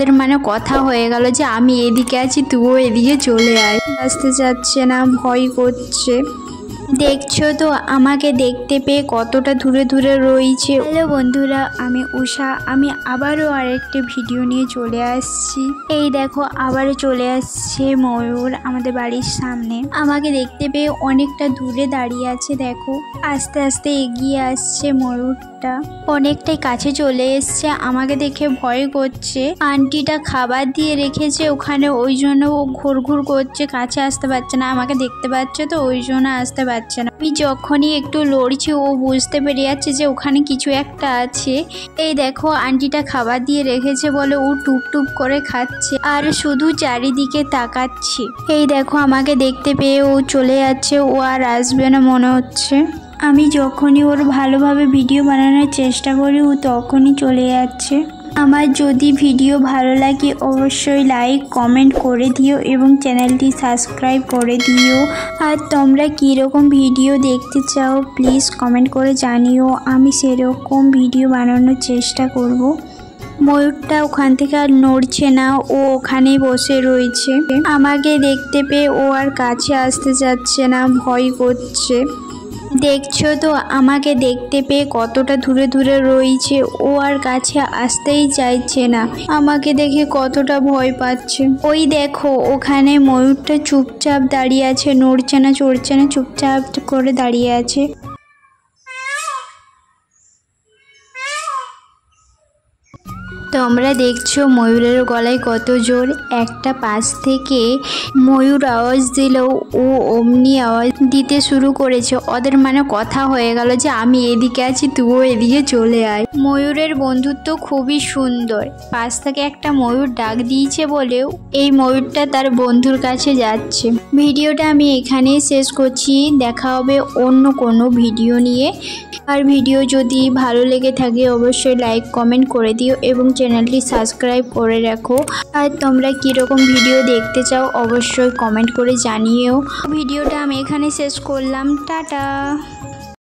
ওদের মানে কথা হয়ে গেল যে আমি এদিকে আছি, তুইও এদিকে চলে আয়। আসতে যাচ্ছে না, ভয় করছে। দেখছো তো আমাকে দেখতে পেয়ে কতটা দূরে দূরে রয়েছে। হ্যালো বন্ধুরা, আমি উষা। আমি আবারও আরেকটি ভিডিও নিয়ে চলে আসছি। এই দেখো আবারও চলে আসছে ময়ূর আমাদের বাড়ির সামনে। আমাকে দেখতে পেয়ে অনেকটা দূরে দাঁড়িয়ে আছে। দেখো আস্তে আস্তে এগিয়ে আসছে ময়ূরটা, অনেকটাই কাছে চলে এসছে। আমাকে দেখে ভয় করছে। আন্টিটা খাবার দিয়ে রেখেছে ওখানে, ওই জন্য ও ঘুরঘুর করছে, কাছে আসতে পারছে না। আমাকে দেখতে পাচ্ছে তো ওই জন্য আসতে পারছে না। আমি যখনই একটু লড়ছি ও বুঝতে পেরে যাচ্ছে যে ওখানে কিছু একটা আছে। এই দেখো আন্টিটা খাবার দিয়ে রেখেছে বলে ও টুপ টুপ করে খাচ্ছে আর শুধু চারিদিকে তাকাচ্ছে। এই দেখো আমাকে দেখতে পেয়ে ও চলে যাচ্ছে, ও আর আসবে না মনে হচ্ছে। আমি যখনই ওর ভালোভাবে ভিডিও বানানোর চেষ্টা করি ও তখনই চলে যাচ্ছে। আমার যদি ভিডিও ভালো লাগে অবশ্যই লাইক কমেন্ট করে দিও এবং চ্যানেলটি সাবস্ক্রাইব করে দিও। আর তোমরা কীরকম ভিডিও দেখতে চাও প্লিজ কমেন্ট করে জানিও, আমি সেরকম ভিডিও বানানোর চেষ্টা করব। ময়ূরটা ওখান থেকে আর নড়ছে না, ও ওখানেই বসে রয়েছে। আমাকে দেখতে পেয়ে ও আর কাছে আসতে যাচ্ছে না, ভয় করছে। দেখছো তো আমাকে দেখতে পেয়ে কতটা দূরে দূরে রয়েছে, ও আর কাছে আসতেই চাইছে না। আমাকে দেখে কতটা ভয় পাচ্ছে। ওই দেখো ওখানে ময়ূরটা চুপচাপ দাঁড়িয়ে আছে, নড়ছে না চড়ছে না, চুপচাপ করে দাঁড়িয়ে আছে। তোমরা দেখছো ময়ূরের গলায় কত জোর। একটা পাশ থেকে ময়ূর আওয়াজ দিলেও ও অমনি আওয়াজ দিতে শুরু করেছে। ওদের মানে কথা হয়ে গেল যে আমি এদিকে আছি, তুইও এদিকে চলে আয়। ময়ূরের বন্ধুত্ব খুবই সুন্দর। পাশ থেকে একটা ময়ূর ডাক দিয়েছে বলেও এই ময়ূরটা তার বন্ধুর কাছে যাচ্ছে। ভিডিওটা আমি এখানেই শেষ করছি। দেখা হবে অন্য কোনো ভিডিও নিয়ে। আর ভিডিও যদি ভালো লেগে থাকে অবশ্যই লাইক কমেন্ট করে দিও এবং চ্যানেলটি সাবস্ক্রাইব করে রাখো। আর তোমরা কীরকম ভিডিও দেখতে চাও অবশ্যই কমেন্ট করে জানিও। ভিডিওটা আমি এখানে শেষ করলাম। টাটা।